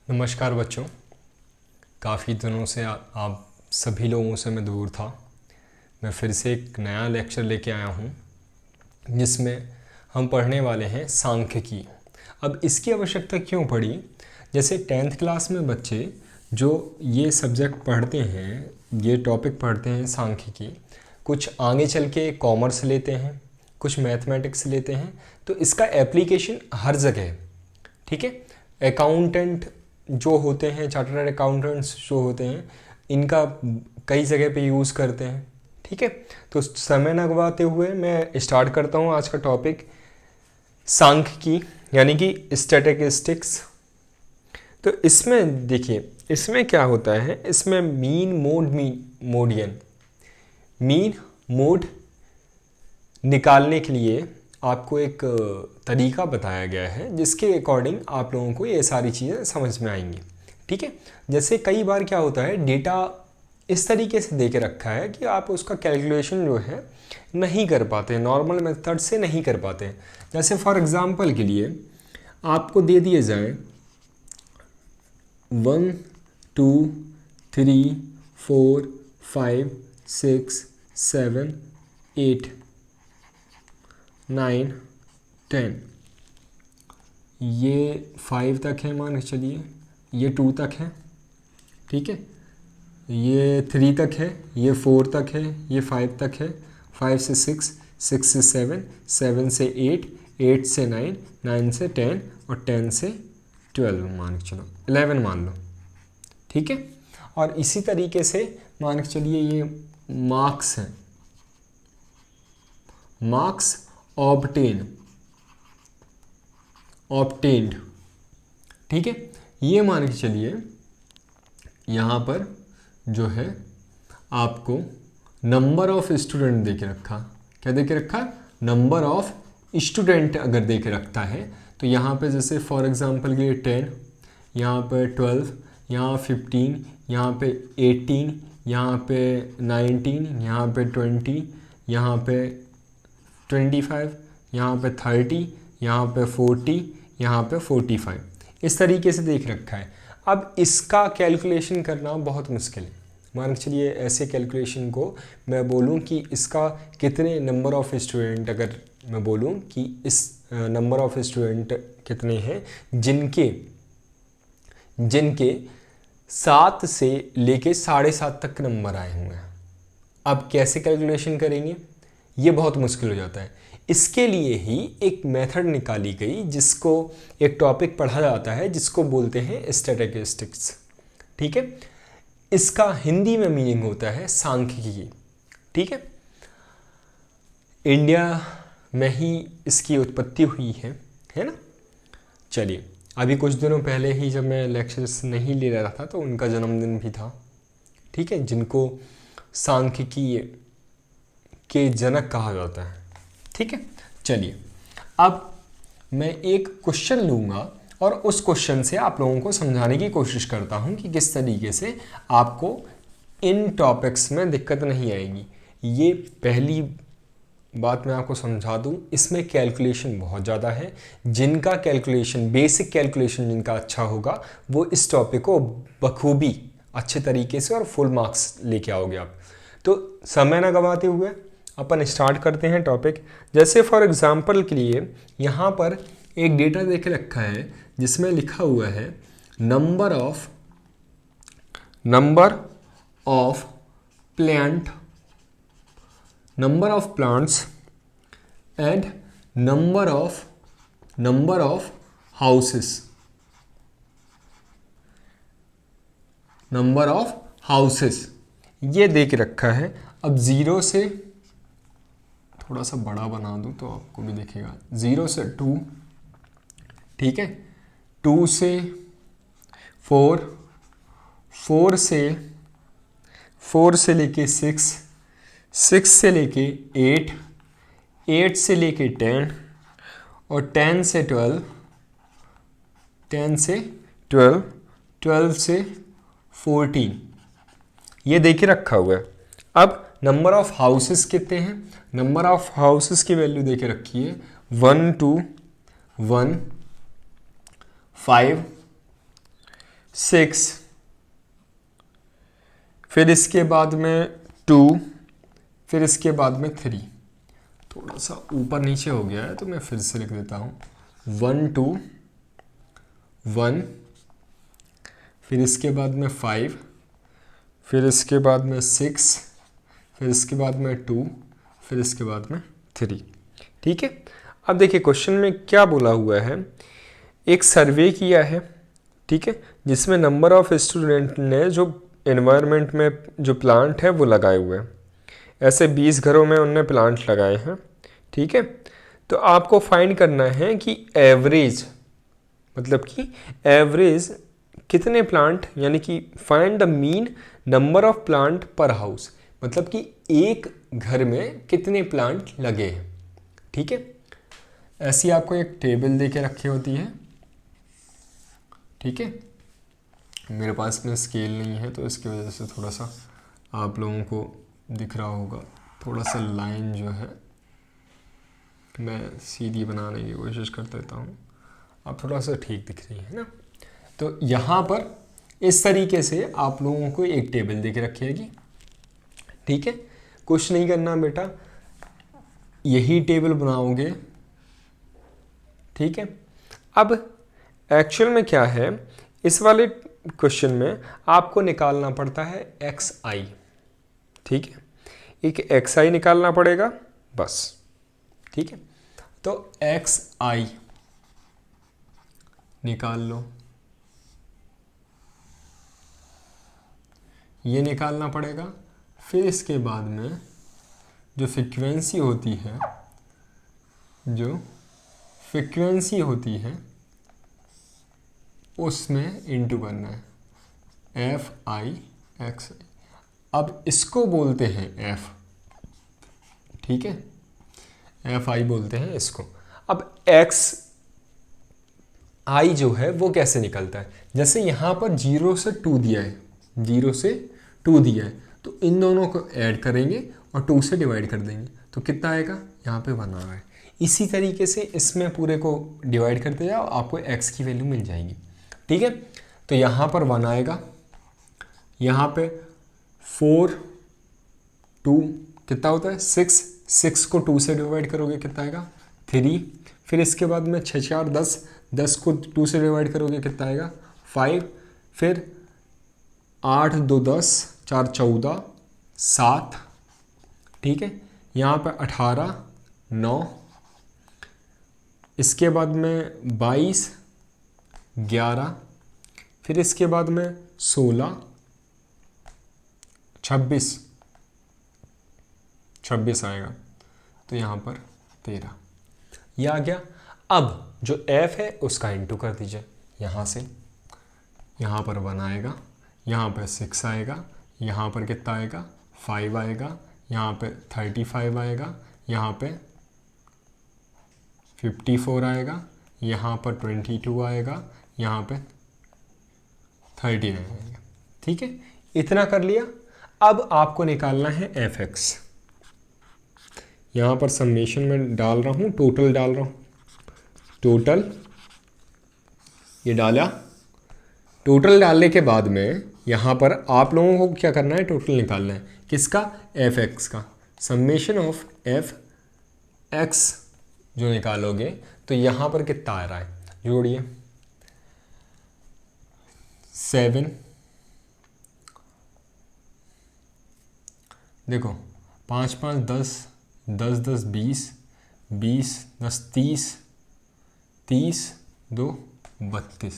नमस्कार बच्चों। काफ़ी दिनों से आप सभी लोगों से मैं दूर था। मैं फिर से एक नया लेक्चर लेके आया हूँ जिसमें हम पढ़ने वाले हैं सांख्यिकी। अब इसकी आवश्यकता क्यों पड़ी? जैसे 10th क्लास में बच्चे जो ये सब्जेक्ट पढ़ते हैं, ये टॉपिक पढ़ते हैं सांख्यिकी, कुछ आगे चल के कॉमर्स लेते हैं, कुछ मैथमेटिक्स लेते हैं, तो इसका एप्लीकेशन हर जगह है। ठीक है। अकाउंटेंट जो होते हैं, चार्टर्ड अकाउंटेंट्स जो होते हैं, इनका कई जगह पे यूज़ करते हैं। ठीक है। तो समय न गवाते हुए मैं स्टार्ट करता हूँ आज का टॉपिक, सांख्यिकी यानी कि स्टैटिस्टिक्स। तो इसमें देखिए, इसमें क्या होता है, इसमें मीन मोड निकालने के लिए आपको एक तरीका बताया गया है जिसके अकॉर्डिंग आप लोगों को ये सारी चीज़ें समझ में आएंगी। ठीक है। जैसे कई बार क्या होता है, डेटा इस तरीके से दे के रखा है कि आप उसका कैलकुलेशन जो है नहीं कर पाते, नॉर्मल मेथड से नहीं कर पाते। जैसे फॉर एग्जांपल के लिए आपको दे दिए जाए 1 2 3 4 5 6 7 8 9 10, ये 5 तक है, मान के चलिए, ये 2 तक है, ठीक है, ये 3 तक है, ये 4 तक है, ये 5 तक है, 5 से 6, 6 से 7, 7 से 8, 8 से 9, 9 से 10 और 10 से 12 मान के चलो, 11 मान लो। ठीक है। और इसी तरीके से मान के चलिए ये मार्क्स हैं, मार्क्स ऑब्टेन्ड। ठीक है। ये मान के चलिए यहाँ पर जो है आपको नंबर ऑफ स्टूडेंट दे के रखा। क्या दे के रखा? नंबर ऑफ स्टूडेंट अगर दे के रखता है तो यहाँ पे जैसे फॉर एग्जांपल के लिए 10, यहाँ पे 12, यहाँ 15, यहाँ पे 18, यहाँ पे 19, यहाँ पे 20, यहाँ पे 25, यहाँ पे 30, यहाँ पे 40, यहाँ पे 45, इस तरीके से देख रखा है। अब इसका कैलकुलेशन करना बहुत मुश्किल है। मान के चलिए ऐसे कैलकुलेशन को मैं बोलूँ कि इसका कितने नंबर ऑफ स्टूडेंट, अगर मैं बोलूँ कि इस नंबर ऑफ स्टूडेंट कितने हैं जिनके 7 से लेके 7.5 तक नंबर आए हुए हैं। अब कैसे कैलकुलेशन करेंगे, ये बहुत मुश्किल हो जाता है। इसके लिए ही एक मेथड निकाली गई, जिसको एक टॉपिक पढ़ा जाता है जिसको बोलते हैं स्टैटिस्टिक्स। ठीक है। इसका हिंदी में मीनिंग होता है सांख्यिकी। ठीक है। इंडिया में ही इसकी उत्पत्ति हुई है ना। चलिए, अभी कुछ दिनों पहले ही जब मैं लेक्चर्स नहीं ले रहा था तो उनका जन्मदिन भी था। ठीक है। जिनको सांख्यिकी के जनक कहा जाता है। ठीक है। चलिए, अब मैं एक क्वेश्चन लूँगा और उस क्वेश्चन से आप लोगों को समझाने की कोशिश करता हूँ कि किस तरीके से आपको इन टॉपिक्स में दिक्कत नहीं आएगी। ये पहली बात मैं आपको समझा दूँ, इसमें कैलकुलेशन बहुत ज़्यादा है। जिनका कैलकुलेशन, बेसिक कैलकुलेशन जिनका अच्छा होगा, वो इस टॉपिक को बखूबी अच्छे तरीके से और फुल मार्क्स लेके आओगे आप। तो समय ना गंवाते हुए अपन स्टार्ट करते हैं टॉपिक। जैसे फॉर एग्जांपल के लिए यहाँ पर एक डेटा दे के रखा है जिसमें लिखा हुआ है number of plants and number of houses, ये दे के रखा है। अब 0 से, थोड़ा सा बड़ा बना दूं तो आपको भी दिखेगा, 0 से 2, ठीक है, 2 से 4, 4 से लेके 6, 6 से लेके 8, 8 से लेके 10 और 10 से 12, 10 से 12, 12 से 14, ये देखे रखा हुआ है। अब नंबर ऑफ हाउसेस कितने हैं? नंबर ऑफ हाउसेस की वैल्यू देके रखी है 1 2 1 5 6, फिर इसके बाद में 2, फिर इसके बाद में 3। थोड़ा सा ऊपर नीचे हो गया है तो मैं फिर से लिख देता हूँ। 1 2 1, फिर इसके बाद में 5, फिर इसके बाद में 6, फिर इसके बाद में 2, फिर इसके बाद में 3। ठीक है। अब देखिए क्वेश्चन में क्या बोला हुआ है, एक सर्वे किया है, ठीक है, जिसमें नंबर ऑफ स्टूडेंट ने जो एनवायरनमेंट में जो प्लांट है वो लगाए हुए हैं। ऐसे 20 घरों में उनने प्लांट लगाए हैं। ठीक है। तो आपको फाइंड करना है कि एवरेज, मतलब कि एवरेज कितने प्लांट, यानी कि find the mean number of plant पर हाउस, मतलब कि एक घर में कितने प्लांट लगे हैं। ठीक है। ऐसी आपको एक टेबल दे के रखी होती है। ठीक है। मेरे पास में स्केल नहीं है तो इसकी वजह से थोड़ा सा आप लोगों को दिख रहा होगा, थोड़ा सा लाइन जो है मैं सीधी बनाने की कोशिश कर देता हूँ, अब थोड़ा सा ठीक दिख रही है ना। तो यहाँ पर इस तरीके से आप लोगों को एक टेबल दे के रखिएगी। ठीक है। कुछ नहीं करना बेटा, यही टेबल बनाओगे। ठीक है। अब एक्चुअल में क्या है, इस वाले क्वेश्चन में आपको निकालना पड़ता है xi। ठीक है। एक xi निकालना पड़ेगा बस। ठीक है। तो xi निकाल लो, ये निकालना पड़ेगा। फिर इसके बाद में जो फ्रीक्वेंसी होती है, जो फ्रीक्वेंसी होती है उसमें इंटू करना है fi xi। अब इसको बोलते हैं f। ठीक है। fi बोलते हैं इसको। अब x i जो है वो कैसे निकलता है, जैसे यहाँ पर 0 से 2 दिया है, 0 से 2 दिया है, तो इन दोनों को ऐड करेंगे और 2 से डिवाइड कर देंगे तो कितना आएगा, यहाँ पे 1 आ रहा है। इसी तरीके से इसमें पूरे को डिवाइड करते जाओ, आपको x की वैल्यू मिल जाएगी। ठीक है। तो यहाँ पर 1 आएगा, यहाँ पे 4 2 कितना होता है 6, 6 को 2 से डिवाइड करोगे कितना आएगा 3, फिर इसके बाद में 6 4 10, 10 को 2 से डिवाइड करोगे कितना आएगा 5, फिर 8 2 10, 4 14 7। ठीक है। यहाँ पे 18 9, इसके बाद में 22 11, फिर इसके बाद में 16 26 आएगा, तो यहाँ पर 13 ये आ गया। अब जो f है उसका इंटू कर दीजिए, यहाँ से यहाँ पर 1 आएगा, यहाँ पर 6 आएगा, यहाँ पर कितना आएगा 5 आएगा, यहाँ पे 35 आएगा, यहाँ पे 54 आएगा, यहाँ पर 22 आएगा, यहाँ पे 39 आएगा। ठीक है। इतना कर लिया। अब आपको निकालना है fx। यहाँ पर समेशन में डाल रहा हूँ, टोटल डाल रहा हूँ, टोटल ये डाला। टोटल डालने के बाद में यहाँ पर आप लोगों को क्या करना है, टोटल निकालना है किसका, fx का। समेशन ऑफ fx जो निकालोगे तो यहाँ पर कितना आ रहा है, जोड़िए 7, देखो 5 5 10, 10 10 20, 20 10 30, 30 2 32,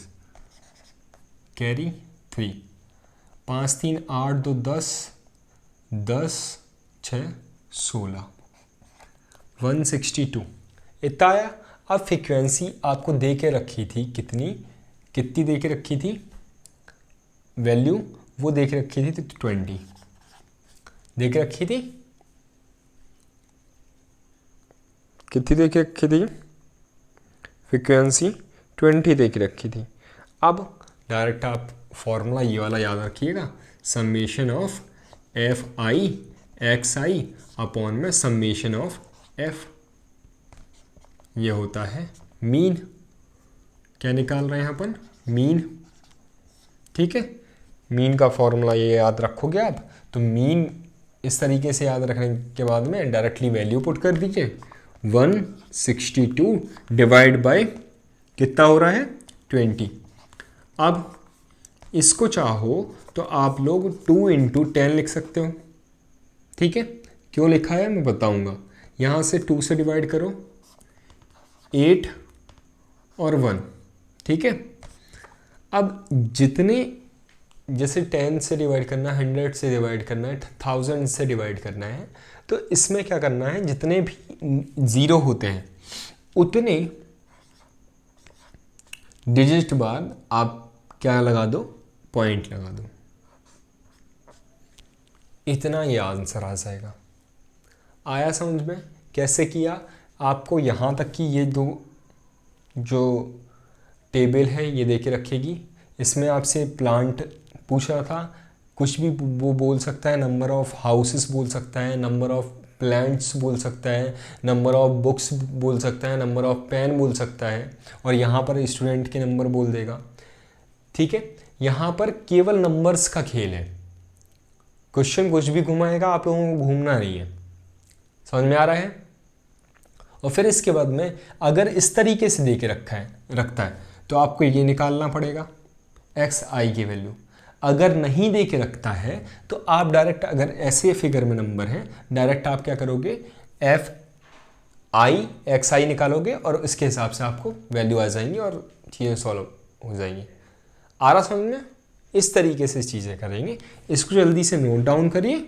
कैरी 3, 5 3 8 2 10, 10 6 16, 162 इतना आया। अब फ्रीक्वेंसी आपको दे के रखी थी कितनी दे के रखी थी वैल्यू, वो दे के रखी थी 20 दे के रखी थी, कितनी दे के रखी थी फ्रीक्वेंसी 20 दे के रखी थी। अब डायरेक्ट आप फॉर्मूला ये वाला याद रखिएगा, summation of fi xi upon में समेशन ऑफ f, ये होता है मीन। क्या निकाल रहे हैं अपन, मीन। ठीक है, मीन का फॉर्मूला ये याद रखोगे आप, तो मीन इस तरीके से याद रखने के बाद में डायरेक्टली वैल्यू पुट कर दीजिए, 162 डिवाइड बाय कितना हो रहा है 20। अब इसको चाहो तो आप लोग 2 इंटू 10 लिख सकते हो, ठीक है। क्यों लिखा है मैं बताऊंगा। यहाँ से 2 से डिवाइड करो, 8 और 1, ठीक है। अब जितने, जैसे 10 से डिवाइड करना है, 100 से डिवाइड करना है, 1000 से डिवाइड करना है, तो इसमें क्या करना है, जितने भी ज़ीरो होते हैं उतने डिजिट बाद आप क्या लगा दो, पॉइंट लगा दो, इतना ये आंसर आ जाएगा। आया समझ में कैसे किया? आपको यहाँ तक कि ये दो जो टेबल है ये दे के रखेगी, इसमें आपसे प्लांट पूछ रहा था, कुछ भी वो बोल सकता है, नंबर ऑफ हाउसेस बोल सकता है, नंबर ऑफ प्लांट्स बोल सकता है, नंबर ऑफ बुक्स बोल सकता है, नंबर ऑफ पेन बोल सकता है, और यहाँ पर स्टूडेंट के नंबर बोल देगा, ठीक है। यहाँ पर केवल नंबर्स का खेल है, क्वेश्चन कुछ भी घुमाएगा, आप लोगों को घूमना नहीं है, समझ में आ रहा है। और फिर इसके बाद में अगर इस तरीके से दे के रखता है तो आपको ये निकालना पड़ेगा एक्स आई की वैल्यू। अगर नहीं दे के रखता है तो आप डायरेक्ट, अगर ऐसे फिगर में नंबर है, डायरेक्ट आप क्या करोगे, एफ आई एक्स आई निकालोगे और इसके हिसाब से आपको वैल्यू आ जाएंगी और चीज़ें सॉल्व हो जाएंगी। आ रहा समझ में? इस तरीके से चीज़ें करेंगे। इसको जल्दी से नोट डाउन करिए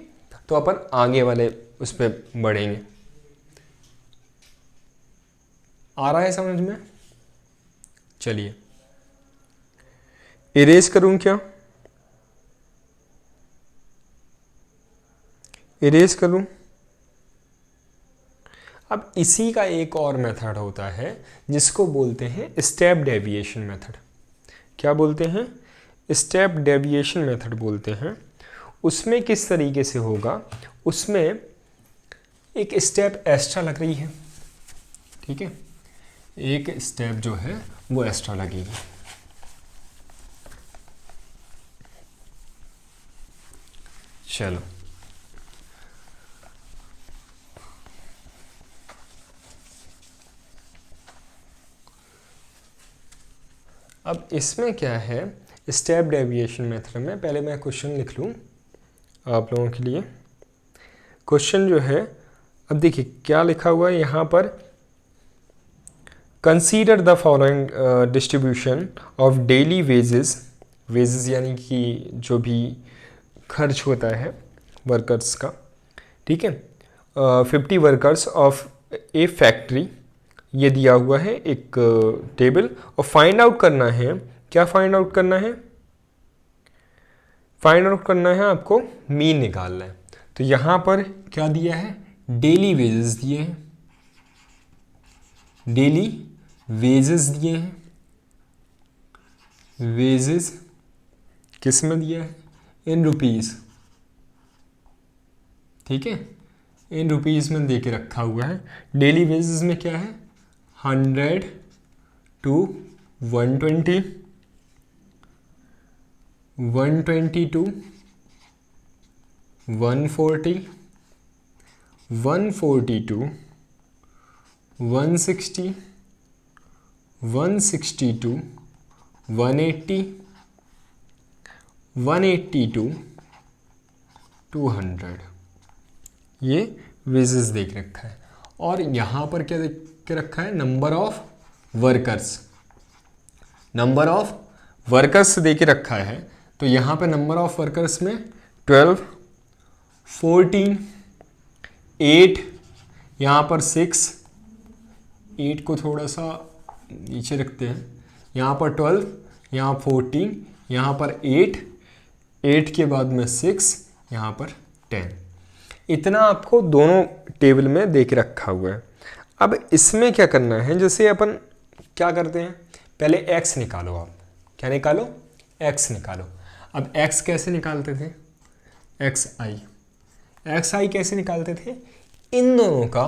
तो अपन आगे वाले उस पर बढ़ेंगे। आ रहा है समझ में? चलिए इरेज करूं क्या? इरेज करूं? अब इसी का एक और मेथड होता है जिसको बोलते हैं स्टेप डेविएशन मेथड। क्या बोलते हैं? स्टेप डेविएशन मेथड बोलते हैं। उसमें किस तरीके से होगा, उसमें एक स्टेप एक्स्ट्रा लग रही है, ठीक है, एक स्टेप जो है वो एक्स्ट्रा लगेगी। चलो अब इसमें क्या है, स्टेप डेविएशन मेथड में पहले मैं क्वेश्चन लिख लूँ आप लोगों के लिए। क्वेश्चन जो है, अब देखिए क्या लिखा हुआ है यहाँ पर, consider the following distribution of daily wages, wages यानी कि जो भी खर्च होता है वर्कर्स का, ठीक है, 50 वर्कर्स ऑफ ए फैक्ट्री, ये दिया हुआ है एक टेबल, और फाइंड आउट करना है, क्या फाइंड आउट करना है, फाइंड आउट करना है आपको मीन निकालना है। तो यहाँ पर क्या दिया है, डेली वेजेस दिए हैं, डेली वेजेस दिए हैं, वेजेस किस में दिया है, इन रुपीज़, ठीक है, इन रुपीज़ में दे के रखा हुआ है। डेली वेजेस में क्या है, 100 to 120, 120 to 140, 140 to 160, 160 to 180, 180 to 200, ये वेजेस देख रखा है। और यहाँ पर क्या देख के रखा है, number of workers, number of workers they के रखा है। तो यहाँ पे नंबर ऑफ वर्कर्स में 12, 14, 8, यहाँ पर 6, 8 को थोड़ा सा नीचे रखते हैं, यहाँ पर 12, यहाँ 14, यहाँ पर 8, 8 के बाद में 6, यहाँ पर 10। इतना आपको दोनों टेबल में दे के रखा हुआ है। अब इसमें क्या करना है, जैसे अपन क्या करते हैं, पहले x निकालो, आप क्या निकालो, x निकालो। अब x कैसे निकालते थे, एक्स आई कैसे निकालते थे, इन दोनों का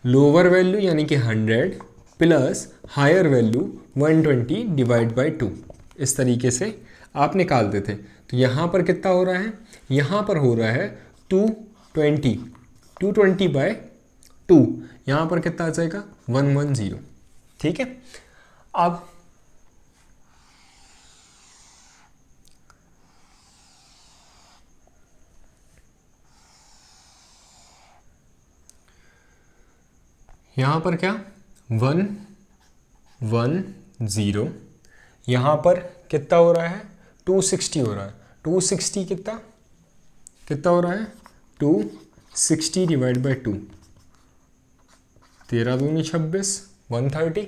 लोअर वैल्यू यानी कि 100 plus higher value 120 divide by 2, इस तरीके से आप निकालते थे। तो यहाँ पर कितना हो रहा है, यहाँ पर हो रहा है 220, 220/2, यहाँ पर कितना आ जाएगा 110। ठीक है, अब यहाँ पर क्या 110, यहाँ पर कितना हो रहा है 260 हो रहा है। 260 कितना कितना हो रहा है 260 डिवाइड बाई 2, 13 दूनी 26, 130,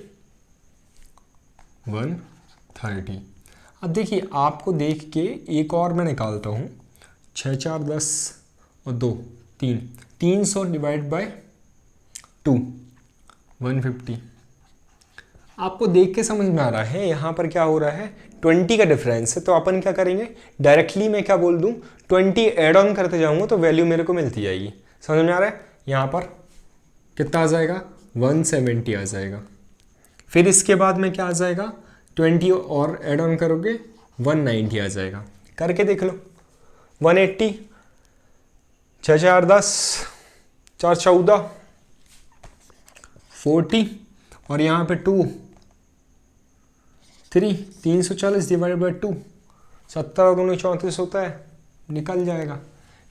130। अब देखिए आपको देख के एक और मैं निकालता हूँ, 6 4 10 और 2 3, 300 डिवाइड बाय 2, 150। आपको देख के समझ में आ रहा है यहाँ पर क्या हो रहा है 20 का डिफरेंस है। तो अपन क्या करेंगे, डायरेक्टली मैं क्या बोल दूँ 20 एड ऑन करते जाऊँगा तो वैल्यू मेरे को मिलती जाएगी। समझ में आ रहा है, यहाँ पर कितना आ जाएगा 170 आ जाएगा। फिर इसके बाद में क्या आ जाएगा 20 और एड ऑन करोगे 190 आ जाएगा। करके देख लो 180, 6 4 10, 4 14, 40 और यहाँ पे 2 3, 340 डिवाइड बाई 2, 70 दूनी 34 होता है, निकल जाएगा।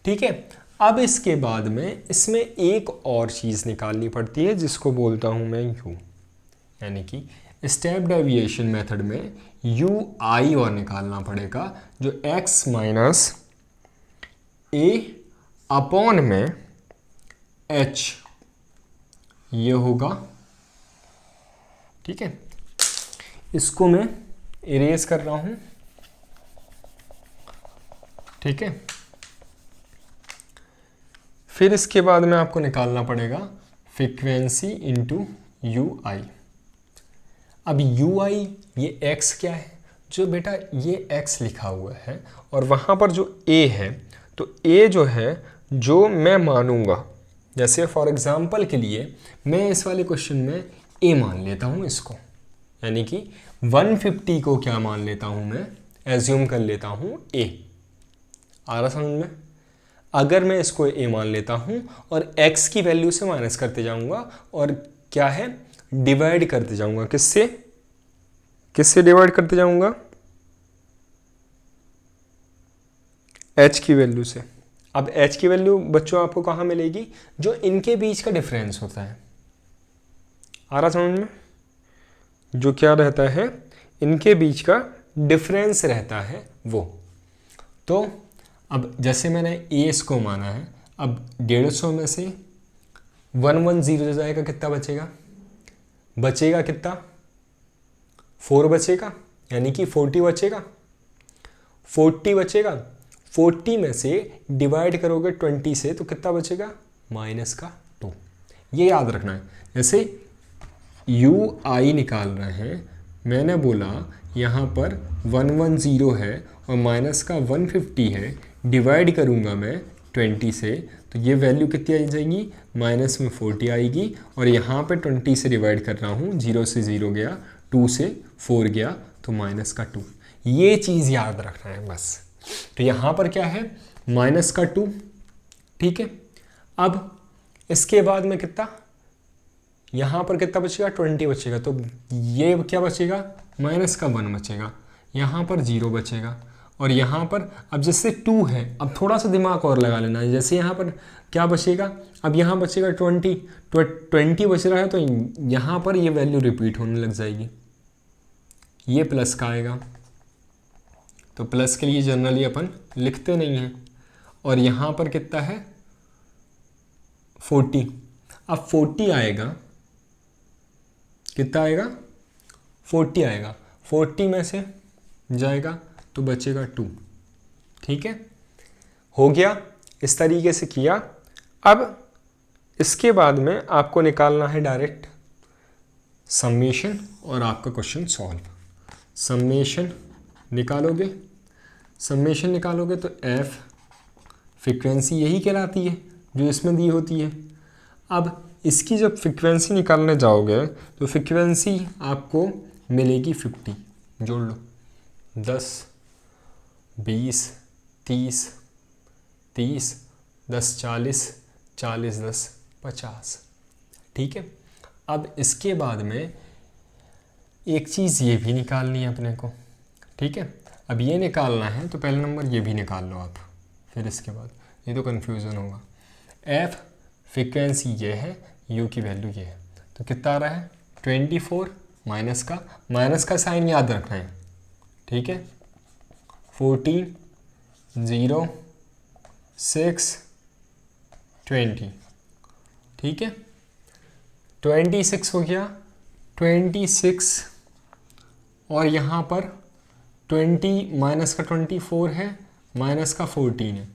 ठीक है, अब इसके बाद में इसमें एक और चीज़ निकालनी पड़ती है जिसको बोलता हूँ मैं यू, यानी कि स्टेप डेविएशन मेथड में यू आई और निकालना पड़ेगा, जो x माइनस ए अपॉन में h ये होगा। ठीक है, इसको मैं इरेज कर रहा हूं। ठीक है, फिर इसके बाद में आपको निकालना पड़ेगा फ्रीक्वेंसी इंटू यू आई। अब यू आई ये x क्या है, जो बेटा ये x लिखा हुआ है और वहाँ पर जो a है, तो a जो है जो मैं मानूंगा, जैसे फॉर एग्जांपल के लिए मैं इस वाले क्वेश्चन में a मान लेता हूँ इसको, यानी कि 150 को क्या मान लेता हूँ मैं, एज्यूम कर लेता हूँ a। आ रहा समझ में? अगर मैं इसको a मान लेता हूँ और x की वैल्यू से माइनस करते जाऊँगा और क्या है डिवाइड करते जाऊँगा, किससे किससे डिवाइड करते जाऊँगा, h की वैल्यू से। अब h की वैल्यू बच्चों आपको कहाँ मिलेगी, जो इनके बीच का डिफरेंस होता है। आ रहा समझ में? जो क्या रहता है इनके बीच का डिफरेंस रहता है वो। तो अब जैसे मैंने a इसको माना है, अब 150 में से 110 हो जाएगा, कितना बचेगा, बचेगा कितना 4 बचेगा, यानी कि 40 बचेगा, 40 बचेगा। 40 में से डिवाइड करोगे 20 से तो कितना बचेगा माइनस का 2। ये याद रखना है। जैसे यू आई निकाल रहे हैं, मैंने बोला यहाँ पर 110 है और माइनस का 150 है, डिवाइड करूँगा मैं 20 से तो ये वैल्यू कितनी आ जाएगी, माइनस में 40 आएगी। और यहाँ पे 20 से डिवाइड कर रहा हूँ, 0 से 0 गया, 2 से 4 गया तो माइनस का 2। ये चीज़ याद रखना है बस। तो यहाँ पर क्या है माइनस का 2। ठीक है, अब इसके बाद में कितना, यहाँ पर कितना बचेगा 20 बचेगा, तो ये क्या बचेगा माइनस का 1 बचेगा, यहाँ पर 0 बचेगा। और यहाँ पर अब जैसे 2 है, अब थोड़ा सा दिमाग और लगा लेना है। जैसे यहाँ पर क्या बचेगा, अब यहाँ बचेगा 20 बच रहा है, तो यहाँ पर ये वैल्यू रिपीट होने लग जाएगी, ये प्लस का आएगा। तो प्लस के लिए जनरली अपन लिखते नहीं हैं। और यहाँ पर कितना है 40, अब 40 आएगा, कितना आएगा 40 आएगा, 40 में से जाएगा तो बचेगा 2। ठीक है, हो गया, इस तरीके से किया। अब इसके बाद में आपको निकालना है डायरेक्ट समेशन और आपका क्वेश्चन सॉल्व। समेशन निकालोगे, समेशन निकालोगे तो f फ्रीक्वेंसी यही कहलाती है जो इसमें दी होती है। अब इसकी जब फ्रीक्वेंसी निकालने जाओगे तो फ्रीक्वेंसी आपको मिलेगी 50, जोड़ लो 10 20, 30, 30, 10, 40, 40, 10, 50। ठीक है, अब इसके बाद में एक चीज़ ये भी निकालनी है अपने को। ठीक है, अब ये निकालना है तो पहले नंबर ये भी निकाल लो आप, फिर इसके बाद ये तो कन्फ्यूज़न होगा। एफ फ्रिक्वेंसी ये है, यू की वैल्यू ये है, तो कितना आ रहा है 24, माइनस का साइन याद रखना है। ठीक है, 14, 0, 6, 20। ठीक है, 26 हो गया, 26 और यहाँ पर 20 माइनस का 24 है, माइनस का 14 है।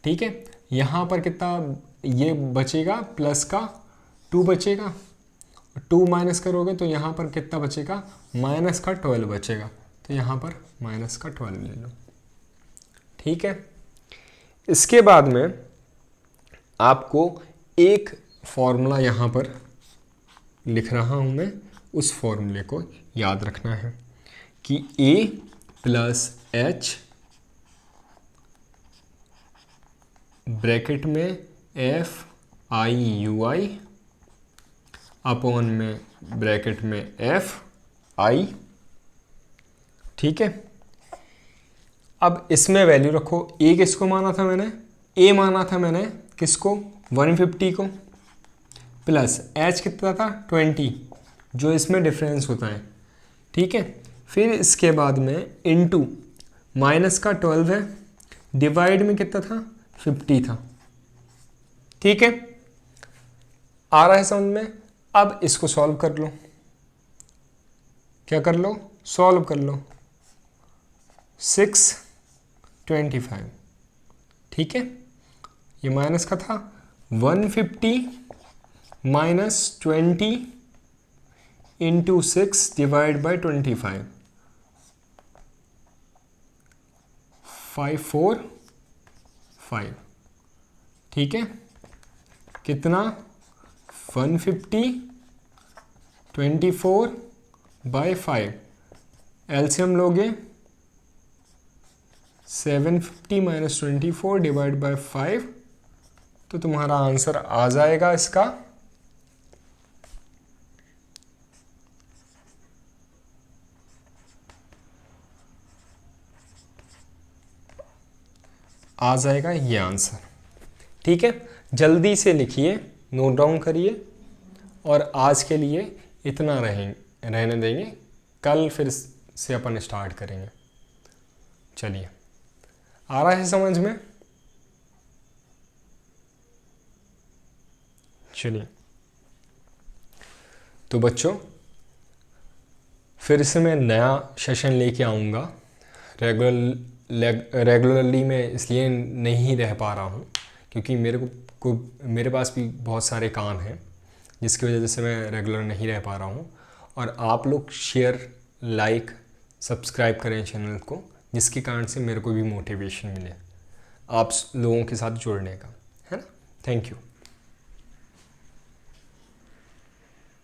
ठीक है, यहाँ पर कितना ये बचेगा, प्लस का 2 बचेगा, 2 माइनस करोगे तो यहाँ पर कितना बचेगा, माइनस का 12 बचेगा, तो यहाँ पर माइनस का 12 ले लो। ठीक है, इसके बाद में आपको एक फॉर्मूला यहाँ पर लिख रहा हूँ मैं, उस फॉर्मूले को याद रखना है कि a प्लस एच ब्रैकेट में F I you I upon में ब्रैकेट में एफ आई। ठीक है, अब इसमें वैल्यू रखो। a किसको माना था मैंने, a माना था मैंने किसको, 150 को, प्लस h कितना था 20, जो इसमें डिफरेंस होता है। ठीक है, फिर इसके बाद में इनटू माइनस का 12 है, डिवाइड में कितना था 50 था। ठीक है, आ रहा है समझ में। अब इसको सॉल्व कर लो, क्या कर लो, सॉल्व कर लो। 625। ठीक है, ये माइनस का था, 150 माइनस 20 इंटू 6 डिवाइड बाई 25, 545। ठीक है, कितना 150 24 बाई 5, एलसीएम लोगे 750 माइनस 24 डिवाइड बाई 5, तो तुम्हारा आंसर आ जाएगा इसका ये आंसर। ठीक है, जल्दी से लिखिए, नोट डाउन करिए, और आज के लिए इतना रहने देंगे, कल फिर से अपन स्टार्ट करेंगे। चलिए, आ रहा है समझ में। चलिए, तो बच्चों फिर से मैं नया सेशन लेके आऊँगा। रेगुलरली मैं इसलिए नहीं रह पा रहा हूँ क्योंकि मेरे पास भी बहुत सारे काम हैं, जिसकी वजह से मैं रेगुलर नहीं रह पा रहा हूँ। और आप लोग शेयर, लाइक, सब्सक्राइब करें चैनल को, जिसके कारण से मेरे को भी मोटिवेशन मिले आप लोगों के साथ जुड़ने का, है ना। Thank you.